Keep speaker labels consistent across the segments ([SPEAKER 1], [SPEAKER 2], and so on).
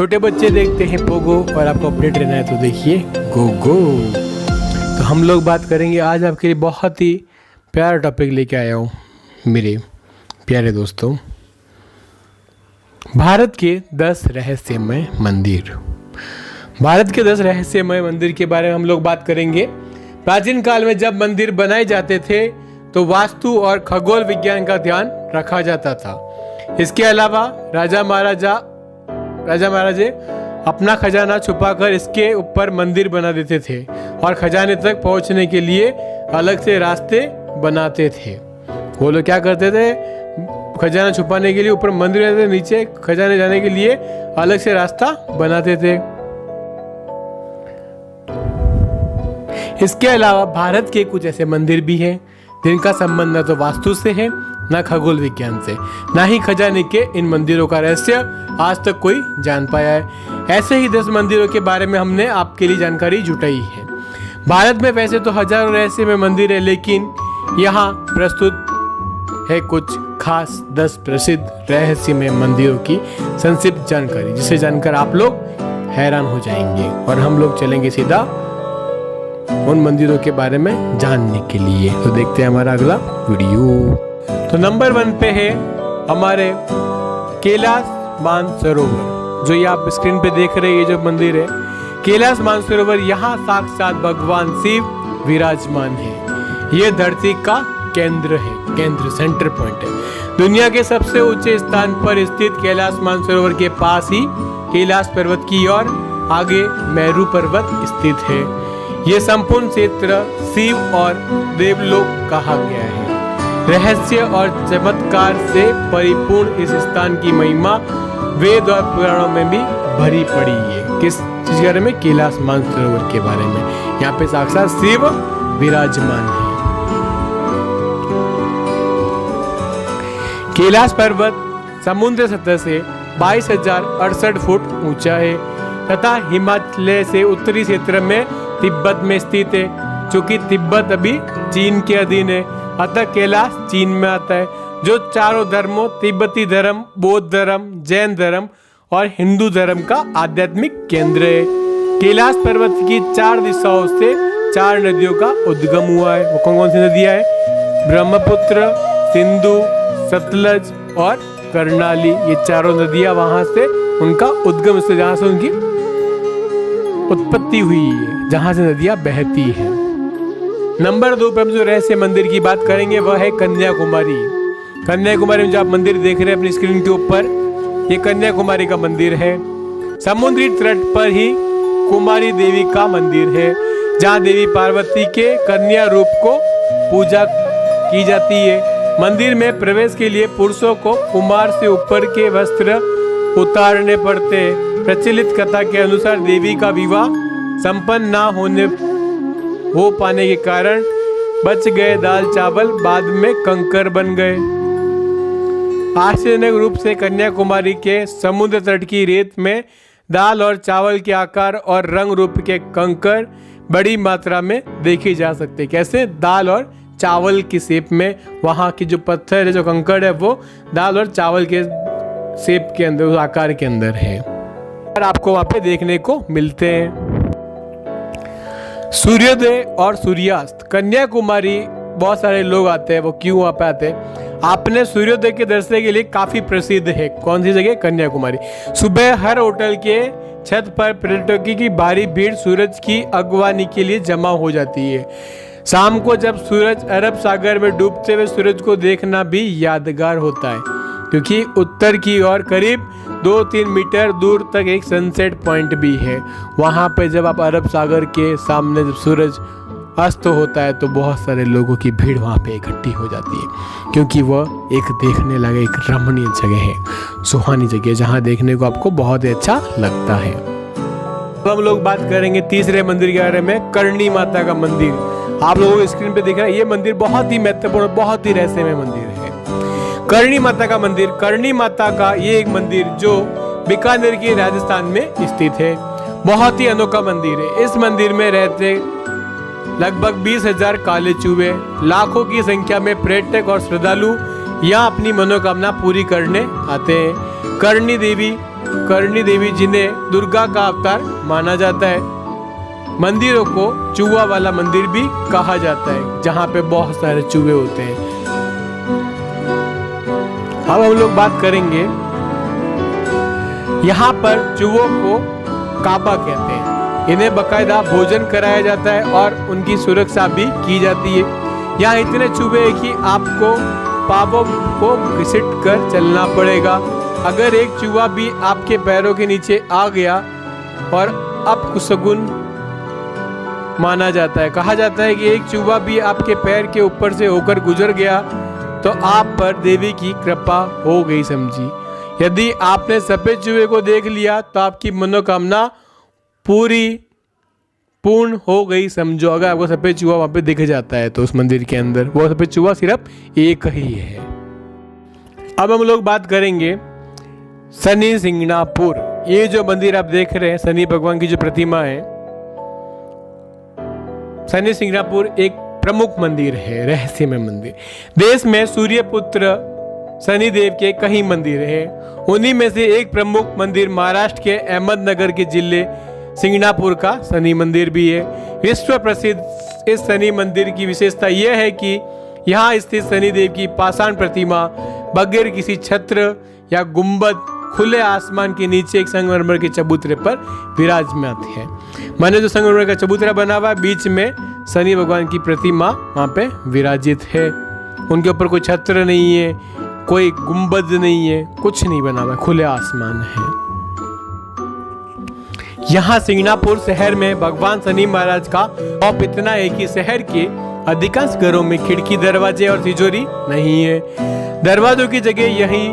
[SPEAKER 1] छोटे बच्चे देखते हैं पोगो और आपको अपडेट रहना है तो देखिए गो गो। तो हम लोग बात करेंगे आज आपके लिए बहुत ही प्यारा टॉपिक लेके आया हूँ मेरे प्यारे दोस्तों, भारत के 10 रहस्यमय मंदिर। भारत के 10 रहस्यमय मंदिर के बारे में हम लोग बात करेंगे। प्राचीन काल में जब मंदिर बनाए जाते थे तो वास्तु और खगोल विज्ञान का ध्यान रखा जाता था। इसके अलावा राजा महाराजे अपना खजाना छुपाकर इसके ऊपर मंदिर बना देते थे और खजाने तक पहुंचने के लिए अलग से रास्ते बनाते थे। वो लोग क्या करते थे, खजाना छुपाने के लिए ऊपर मंदिर बनाते थे, नीचे खजाने जाने के लिए अलग से रास्ता बनाते थे। इसके अलावा भारत के कुछ ऐसे मंदिर भी हैं जिनका संबंध न तो वास्तु से है, न खगोल विज्ञान से, न ही खजाने के इन मंदिरों का रहस्य आज तक कोई जान पाया है। ऐसे ही 10 मंदिरों के बारे में हमने आपके लिए जानकारी जुटाई है। भारत में वैसे तो हजारों रहस्यमय मंदिर है, लेकिन यहाँ प्रस्तुत है कुछ खास 10 प्रसिद्ध रहस्यमय मंदिरों की संक्षिप्त जानकारी, जिसे जानकर आप लोग हैरान हो जाएंगे और हम लोग चलेंगे सीधा उन मंदिरों के बारे में जानने के लिए। तो देखते हैं हमारा अगला वीडियो। तो नंबर 1 पे है हमारे कैलाश मानसरोवर, जो ये आप स्क्रीन पे देख रहे हैं। ये जो मंदिर है कैलाश मानसरोवर, यहाँ साक्षात भगवान शिव विराजमान है। ये धरती का केंद्र है, केंद्र सेंटर पॉइंट है। दुनिया के सबसे ऊंचे स्थान पर स्थित कैलाश मानसरोवर के पास ही कैलाश पर्वत की ओर आगे मेरू पर्वत स्थित है। ये संपूर्ण क्षेत्र शिव और देवलोक कहा गया है। रहस्य और चमत्कार से परिपूर्ण इस स्थान की महिमा वेद और पुराणों में भी भरी पड़ी है। किस चीज के बारे में? कैलाश मानसरोवर के बारे में। यहाँ पे साक्षात शिव विराजमान है। कैलाश पर्वत समुद्र सतह से 22,068 फुट ऊंचा है तथा हिमालय से उत्तरी क्षेत्र में तिब्बत में स्थित है। चूंकि तिब्बत अभी चीन के अधीन है, अतः कैलाश चीन में आता है, जो चारों धर्मों तिब्बती धर्म, बौद्ध धर्म, जैन धर्म और हिंदू धर्म का आध्यात्मिक केंद्र है। कैलाश पर्वत की 4 दिशाओं से 4 नदियों का उद्गम हुआ है। वो कौन कौन सी नदियां हैं? ब्रह्मपुत्र, सिंधु, सतलज और कर्णाली। ये चारों नदियां वहां से उनका उद्गम से, जहां से उनकी उत्पत्ति हुई है, जहां से नदियां बहती हैं। नंबर 2 पर हम जो रहस्य मंदिर की बात करेंगे वह है कन्याकुमारी। कन्याकुमारी में जो आप मंदिर देख रहे हैं अपनी स्क्रीन के ऊपर, ये कन्याकुमारी का मंदिर है। समुद्री तट पर ही कुमारी देवी का मंदिर है, जहां देवी पार्वती के कन्या रूप को पूजा की जाती है। मंदिर में प्रवेश के लिए पुरुषों को कुमार से ऊपर के वस्त्र उतारने पड़ते हैं। प्रचलित कथा के अनुसार देवी का विवाह संपन्न ना हो पाने के कारण बच गए दाल चावल बाद में कंकर बन गए। आश्चर्यजनक रूप से कन्याकुमारी के समुद्र तट की रेत में दाल और चावल के आकार और रंग रूप के कंकर बड़ी मात्रा में देखे जा सकते। कैसे? दाल और चावल की शेप में। वहाँ की जो पत्थर है, जो कंकड़ है, वो दाल और चावल के शेप के अंदर, उस आकार के अंदर है और आपको वहाँ पे देखने को मिलते हैं। सूर्योदय और सूर्यास्त। कन्याकुमारी बहुत सारे लोग आते हैं। वो क्यों वहाँ पे आते हैं? आपने सूर्योदय के दर्शन के लिए काफी प्रसिद्ध है। कौन सी जगह? कन्याकुमारी। सुबह हर होटल के छत पर पर्यटकों की भारी भीड़ सूरज की अगवानी के लिए जमा हो जाती है। शाम को जब सूरज अरब सागर में डूबते हुए सूरज को देखना भी यादगार होता है, क्योंकि उत्तर की ओर करीब 2-3 मीटर दूर तक एक सनसेट पॉइंट भी है। वहाँ पे जब आप अरब सागर के सामने जब सूरज अस्त होता है तो बहुत सारे लोगों की भीड़ वहाँ पे इकट्ठी हो जाती है, क्योंकि वह एक देखने लगे एक रमणीय जगह है, सुहानी जगह, जहाँ देखने को आपको बहुत ही अच्छा लगता है। तो हम लोग बात करेंगे तीसरे मंदिर के बारे में, करणी माता का मंदिर। आप लोगों को स्क्रीन पे दिख रहा है, ये मंदिर बहुत ही महत्वपूर्ण, बहुत ही रहस्यमय मंदिर है। करणी माता का मंदिर। करणी माता का ये एक मंदिर जो बीकानेर के राजस्थान में स्थित है, बहुत ही अनोखा मंदिर है। इस मंदिर में रहते लगभग 20,000 काले चूहे। लाखों की संख्या में पर्यटक और श्रद्धालु यहाँ अपनी मनोकामना पूरी करने आते हैं। करणी देवी करणी देवी जिन्हें दुर्गा का अवतार माना जाता है। मंदिरों को चूहा वाला मंदिर भी कहा जाता है, जहाँ पे बहुत सारे चूहे होते हैं। अब हम लोग बात करेंगे, यहाँ पर चूहों को काबा कहते हैं। इन्हें बकायदा भोजन कराया जाता है और उनकी सुरक्षा भी की जाती है। यहाँ इतने चूहे हैं कि आपको पापों को घसीट कर चलना पड़ेगा। अगर एक चूहा भी आपके पैरों के नीचे आ गया और अपशकुन माना जाता है। कहा जाता है कि एक चूहा भी आपके पैर के ऊपर से होकर गुजर गया तो आप पर देवी की कृपा हो गई समझी। यदि आपने सफेद चूहे को देख लिया तो आपकी मनोकामना पूर्ण हो गई समझो। अगर आपको सफेद चूहा वहां पे दिख जाता है तो उस मंदिर के अंदर वो सफेद चूहा सिर्फ एक ही है। अब हम लोग बात करेंगे शनि सिंगणापुर। ये जो मंदिर आप देख रहे हैं, शनि भगवान की जो प्रतिमा है, शनि सिंगणापुर एक प्रमुख मंदिर है, रहस्यमय मंदिर। देश में सूर्य पुत्र शनिदेव के कई मंदिर हैं। उन्हीं में से एक प्रमुख मंदिर महाराष्ट्र के अहमदनगर के जिले सिंगणापुर का शनि मंदिर भी है। विश्व प्रसिद्ध इस शनि मंदिर की विशेषता यह है कि यहाँ स्थित शनिदेव की पाषाण प्रतिमा बगैर किसी छत्र या गुंबद खुले आसमान के नीचे एक संगमरमर के चबूतरे पर विराजमान है। मैंने जो संगमरमर का चबूतरा बना हुआ है, बीच में शनि भगवान की प्रतिमा वहां पे विराजित है। उनके ऊपर कोई छत्र नहीं है, कोई गुंबद नहीं है, कुछ नहीं बना हुआ, खुले आसमान है। यहाँ सिंगणापुर शहर में भगवान शनि महाराज का खौफ इतना है कि शहर के अधिकांश घरों में खिड़की, दरवाजे और तिजोरी नहीं है। दरवाजों की जगह यही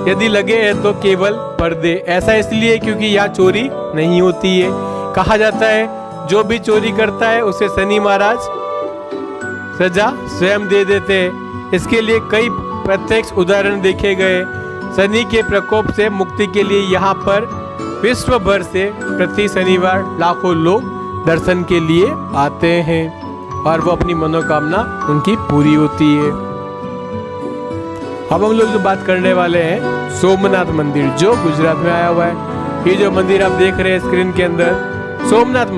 [SPEAKER 1] यदि लगे हैं तो केवल पर्दे। ऐसा इसलिए क्योंकि यहाँ चोरी नहीं होती है। कहा जाता है जो भी चोरी करता है उसे शनि महाराज सजा स्वयं दे देते हैं। इसके लिए कई प्रत्यक्ष उदाहरण देखे गए। शनि के प्रकोप से मुक्ति के लिए यहाँ पर विश्व भर से प्रति शनिवार लाखों लोग दर्शन के लिए आते हैं और वो अपनी मनोकामना उनकी पूरी होती है। अब हम लोग जो बात करने वाले हैं सोमनाथ मंदिर, जो गुजरात में आया हुआ है। ये जो मंदिर आप देख रहे हैं स्क्रीन के अंदर, सोमनाथ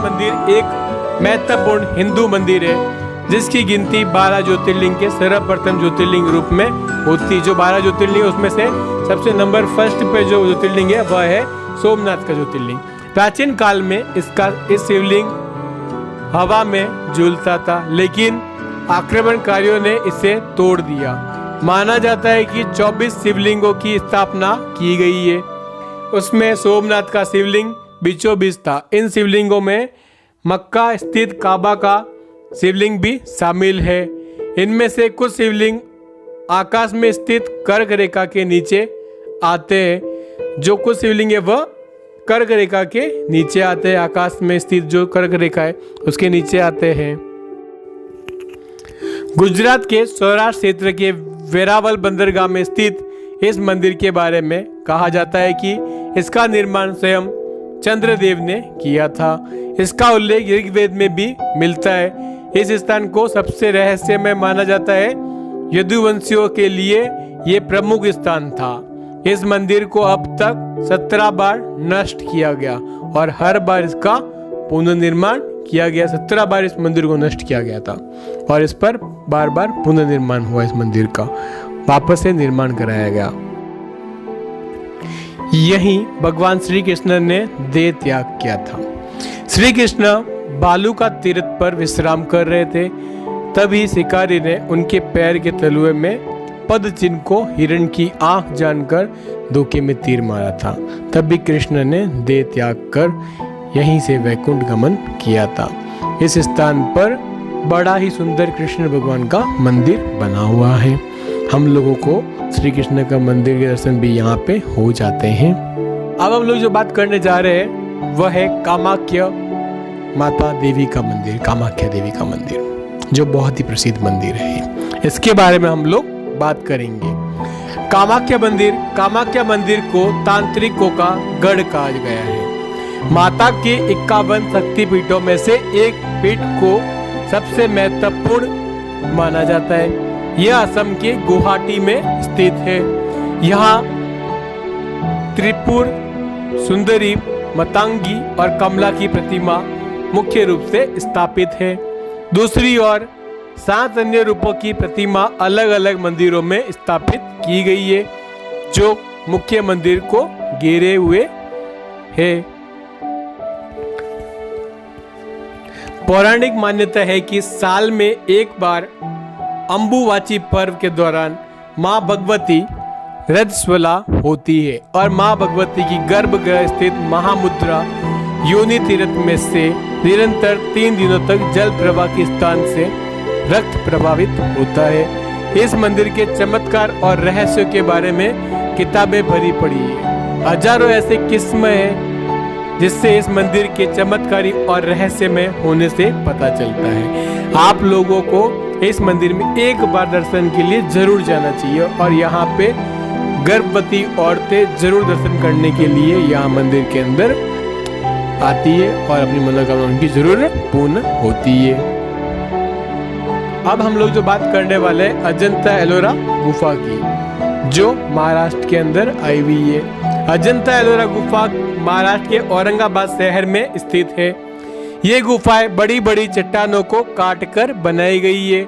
[SPEAKER 1] मंदिर एक महत्वपूर्ण हिंदू मंदिर है जिसकी गिनती 12 ज्योतिर्लिंग के सर्वप्रथम ज्योतिर्लिंग रूप में होती। जो 12 ज्योतिर्लिंग उसमें से सबसे नंबर फर्स्ट पे जो ज्योतिर्लिंग है वह है सोमनाथ का ज्योतिर्लिंग। प्राचीन काल में इस शिवलिंग हवा में झूलता था, लेकिन आक्रमणकारियों ने इसे तोड़ दिया। माना जाता है कि 24 शिवलिंगों की स्थापना की गई है। उसमें सोमनाथ का शिवलिंग बीचों बीच था। इन शिवलिंगों में मक्का स्थित काबा का शिवलिंग भी शामिल है। इनमें से कुछ शिवलिंग आकाश में स्थित कर्क रेखा के नीचे आते हैं। जो कुछ शिवलिंग है वह कर्क रेखा के नीचे आते हैं। आकाश में स्थित जो कर्क रेखा है उसके नीचे आते हैं। गुजरात के सौराष्ट्र क्षेत्र के वेरावल बंदरगाह में स्थित इस मंदिर के बारे में कहा जाता है कि इसका निर्माण स्वयं चंद्रदेव ने किया था। इसका उल्लेख ऋग्वेद में भी मिलता है। इस स्थान को सबसे रहस्यमय माना जाता है। यदुवंशियों के लिए ये प्रमुख स्थान था। इस मंदिर को अब तक 17 बार नष्ट किया गया और हर बार इसका पुनर्निर्माण किया गया। 17 बार इस मंदिर को नष्ट किया गया था और इस पर बार बार पुनर्निर्माण हुआ। इस मंदिर का वापस से निर्माण कराया गया। यहीं भगवान श्री कृष्ण ने देह त्याग किया था। श्री कृष्ण बालू का तीर्थ पर विश्राम कर रहे थे, तभी शिकारी ने उनके पैर के तलुए में पद चिन्ह को हिरण की आंख जानकर धोखे में तीर मारा था। तभी कृष्ण ने देह त्याग कर यहीं से वैकुंठ गमन किया था। इस स्थान पर बड़ा ही सुंदर कृष्ण भगवान का मंदिर बना हुआ है। हम लोगों को श्री कृष्ण का मंदिर के दर्शन भी यहाँ पे हो जाते हैं। अब हम लोग जो बात करने जा रहे हैं वह है कामाख्या माता देवी का मंदिर, कामाख्या देवी का मंदिर, जो बहुत ही प्रसिद्ध मंदिर है। इसके बारे में हम लोग बात करेंगे। कामाख्या मंदिर को तांत्रिकों का गढ़ कहा गया है। माता के 51 शक्तिपीठों में से एक पीठ को सबसे महत्वपूर्ण माना जाता है। यह असम के गुवाहाटी में स्थित है। यहाँ त्रिपुर सुंदरी, मतंगी और कमला की प्रतिमा मुख्य रूप से स्थापित है। दूसरी ओर 7 अन्य रूपों की प्रतिमा अलग अलग मंदिरों में स्थापित की गई है, जो मुख्य मंदिर को घेरे हुए है। पौराणिक मान्यता है कि साल में एक बार अंबुवाची पर्व के दौरान मां भगवती रजस्वला होती है और मां भगवती की गर्भगृह स्थित महामुद्रा योनि तीर्थ में से निरंतर 3 दिनों तक जल प्रवाह के स्थान से रक्त प्रभावित होता है। इस मंदिर के चमत्कार और रहस्यों के बारे में किताबें भरी पड़ी है। हजारों ऐसे किस्म हैं जिससे इस मंदिर के चमत्कारी और रहस्यमय होने से पता चलता है। आप लोगों को इस मंदिर में एक बार दर्शन के लिए जरूर जाना चाहिए और यहाँ पे गर्भवती औरतें जरूर दर्शन करने के लिए यहाँ मंदिर के अंदर आती है और अपनी मनोकामना उनकी जरूर पूर्ण होती है। अब हम लोग जो बात करने वाले हैं अजंता एलोरा गुफा की, जो महाराष्ट्र के अंदर आई हुई है। अजंता एलोरा गुफा महाराष्ट्र के औरंगाबाद शहर में स्थित है। ये गुफाएं बड़ी बड़ी चट्टानों को काटकर बनाई गई है।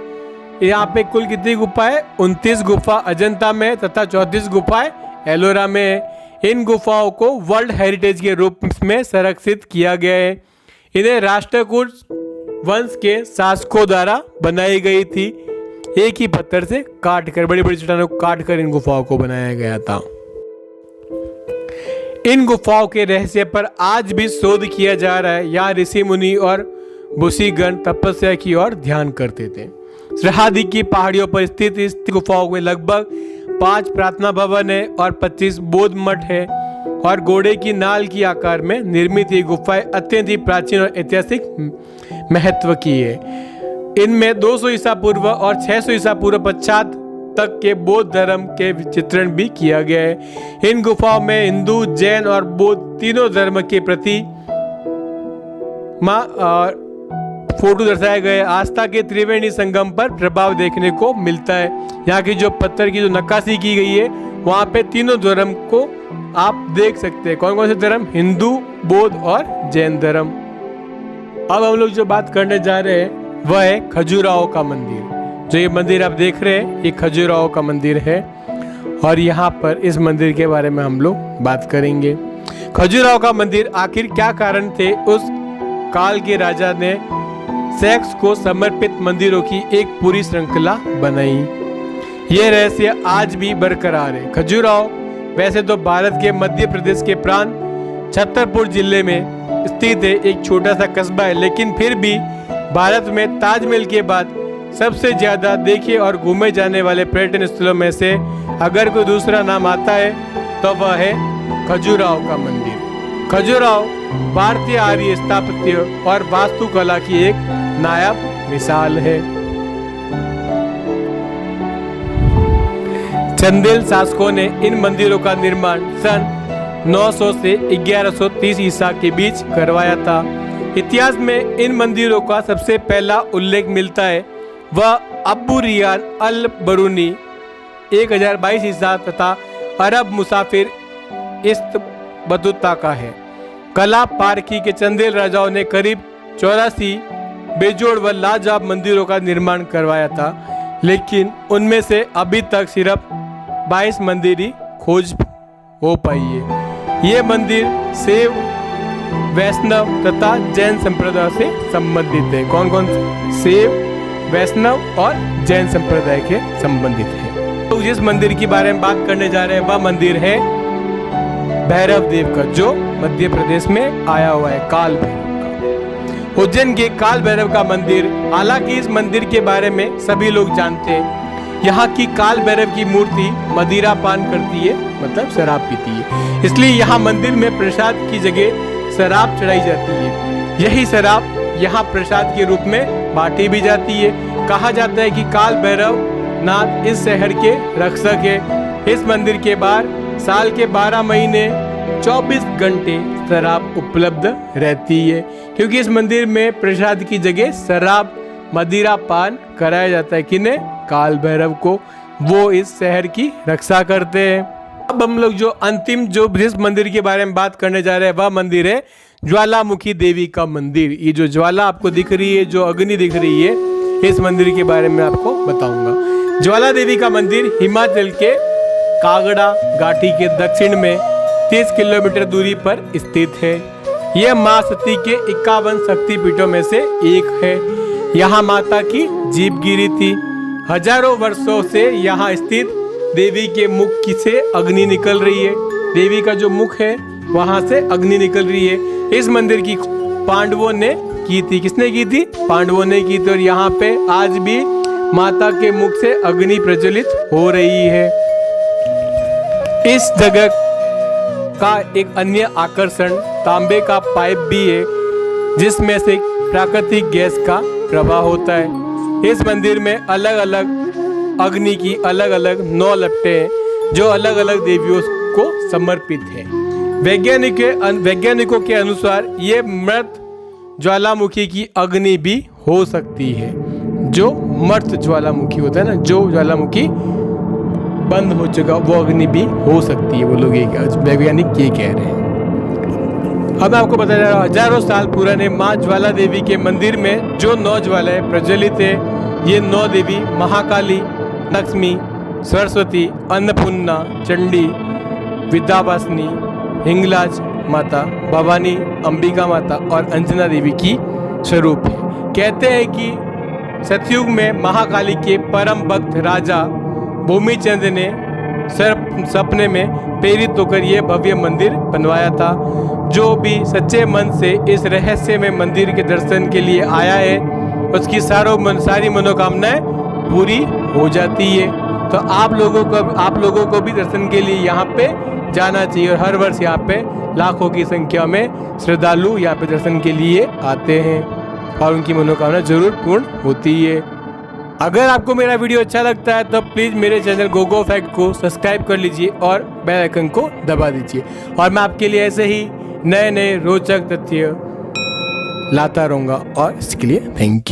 [SPEAKER 1] यहाँ पे कुल कितनी गुफा है? 29 गुफा अजंता में तथा 34 गुफाएं एलोरा में है। इन गुफाओं को वर्ल्ड हेरिटेज के रूप में संरक्षित किया गया है। इन्हें राष्ट्रकूट वंश के शासकों द्वारा बनाई गई थी। एक ही पत्थर से काटकर, बड़ी बड़ी चट्टानों को काटकर इन गुफाओं को बनाया गया था। इन गुफाओं के रहस्य पर आज भी शोध किया जा रहा है। यहाँ ऋषि मुनि और ऋषिगण तपस्या की ओर ध्यान करते थे। सरहदी की पहाड़ियों पर स्थित इस गुफाओं में लगभग 5 प्रार्थना भवन है और 25 बौद्ध मठ है और घोड़े की नाल की आकार में निर्मित ये गुफाएं अत्यंत ही प्राचीन और ऐतिहासिक महत्व की है। इनमें 200 ईसा पूर्व और 600 ईसा पूर्व पश्चात तक के बौद्ध धर्म के चित्रण भी किया गया है। इन गुफाओं में हिंदू, जैन और बौद्ध तीनों धर्म के प्रति फोटो दर्शाए गए। आस्था के त्रिवेणी संगम पर प्रभाव देखने को मिलता है। यहाँ की जो पत्थर की जो नक्काशी की गई है, वहाँ पे तीनों धर्म को आप देख सकते हैं। कौन कौन से धर्म? हिंदू, बौद्ध और जैन धर्म। अब हम लोग जो बात करने जा रहे हैं वह है खजुराहो का मंदिर। जो ये मंदिर आप देख रहे हैं, ये खजुराहो का मंदिर है और यहाँ पर इस मंदिर के बारे में हम लोग बात करेंगे। खजुराहो का मंदिर आखिर क्या कारण थे? उस काल के राजा ने सेक्स को समर्पित मंदिरों की एक पूरी श्रृंखला बनाई। ये रहस्य आज भी बरकरार है। खजुराहो वैसे तो भारत के मध्य प्रदेश के प्रांत छतरपुर जिले में स्थित है, एक छोटा सा कस्बा है, लेकिन फिर भी भारत में ताजमहल के बाद सबसे ज्यादा देखे और घूमे जाने वाले पर्यटन स्थलों में से अगर कोई दूसरा नाम आता है तो वह है खजुराहो का मंदिर। खजुराहो भारतीय आर्य स्थापत्य और वास्तुकला की एक नायाब मिसाल है। चंदेल शासकों ने इन मंदिरों का निर्माण सन 900 से 1130 ईसा के बीच करवाया था। इतिहास में इन मंदिरों का सबसे पहला उल्लेख मिलता है वह अबू रियान अल बरूनी 1022 ईसा तथा अरब मुसाफिर इस्त बतूता का है। कला पारखी के चंदेल राजाओं ने करीब 84 बेजोड़ व लाजवाब मंदिरों का निर्माण करवाया था, लेकिन उनमें से अभी तक सिर्फ 22 मंदिर ही खोज हो पाई है। ये मंदिर शैव, वैष्णव तथा जैन संप्रदाय से संबंधित है। कौन कौन से? शैव, वैष्णव और जैन संप्रदाय के संबंधित है। तो जिस मंदिर के बारे में बात करने जा रहे हैं वह मंदिर है भैरव देव का, जो मध्य प्रदेश में आया हुआ है। काल भैरव का, उज्जैन के काल भैरव का मंदिर। हालांकि इस मंदिर के बारे में सभी लोग जानते हैं। यहाँ की काल भैरव की मूर्ति मदिरा पान करती है, मतलब शराब पीती है, इसलिए यहाँ मंदिर में प्रसाद की जगह शराब चढ़ाई जाती है। यही शराब यहाँ प्रसाद के रूप में बांटी भी जाती है। कहा जाता है कि काल भैरव नाथ इस शहर के रक्षक है। इस मंदिर के बाहर साल के 12 महीने 24 घंटे शराब उपलब्ध रहती है, क्योंकि इस मंदिर में प्रसाद की जगह शराब, मदिरा पान कराया जाता है। किन्हें? काल भैरव को। वो इस शहर की रक्षा करते हैं। अब हम लोग जो अंतिम जो जिस मंदिर के बारे में बात करने जा रहे हैं वह मंदिर है ज्वालामुखी देवी का मंदिर। ये जो ज्वाला आपको दिख रही है, जो अग्नि दिख रही है, इस मंदिर के बारे में आपको बताऊंगा। ज्वाला देवी का मंदिर हिमाचल के कांगड़ा घाटी के दक्षिण में 30 किलोमीटर दूरी पर स्थित है। यह मां सती के 51 शक्तिपीठों में से एक है। यहाँ माता की जीवगिरी थी। हजारों वर्षों से यहाँ स्थित देवी के मुख से अग्नि निकल रही है। देवी का जो मुख है वहां से अग्नि निकल रही है। इस मंदिर की पांडवों ने की थी। किसने की थी? पांडवों ने की थी। और यहाँ पे आज भी माता के मुख से अग्नि प्रज्वलित हो रही है। इस जगह का एक अन्य आकर्षण तांबे का पाइप भी है, जिसमें से प्राकृतिक गैस का प्रवाह होता है। इस मंदिर में अलग अलग अग्नि की अलग अलग 9 लपटें हैं, जो अलग अलग देवियों को समर्पित है। वैज्ञानिकों के अनुसार ये मृत ज्वालामुखी की अग्नि भी हो सकती है। जो मृत ज्वालामुखी होता है ना, जो ज्वालामुखी बंद हो चुका, वो अग्नि भी हो सकती है। वो लोग वैज्ञानिक ये कह रहे हैं। अब मैं आपको बता रहा हूँ, हजारों साल पुराने माँ ज्वाला देवी के मंदिर में जो 9 ज्वालाएं प्रज्वलित है, ये 9 देवी महाकाली, लक्ष्मी, सरस्वती, अन्नपूर्णा, चंडी, विद्यावासिनी, हिंगलाज माता, भवानी, अंबिका माता और अंजना देवी की स्वरूप है। कहते हैं कि सतयुग में महाकाली के परम भक्त राजा भूमिचंद ने सपने में प्रेरित होकर यह भव्य मंदिर बनवाया था। जो भी सच्चे मन से इस रहस्य में मंदिर के दर्शन के लिए आया है, उसकी सारी मनोकामनाएं पूरी हो जाती है। तो आप लोगों को भी दर्शन के लिए यहाँ पे जाना चाहिए। और हर वर्ष यहाँ पे लाखों की संख्या में श्रद्धालु यहाँ पे दर्शन के लिए आते हैं और उनकी मनोकामना जरूर पूर्ण होती है। अगर आपको मेरा वीडियो अच्छा लगता है तो प्लीज़ मेरे चैनल गोगो फैक्ट को सब्सक्राइब कर लीजिए और बेल आइकन को दबा दीजिए। और मैं आपके लिए ऐसे ही नए नए रोचक तथ्य लाता रहूँगा, और इसके लिए थैंक यू।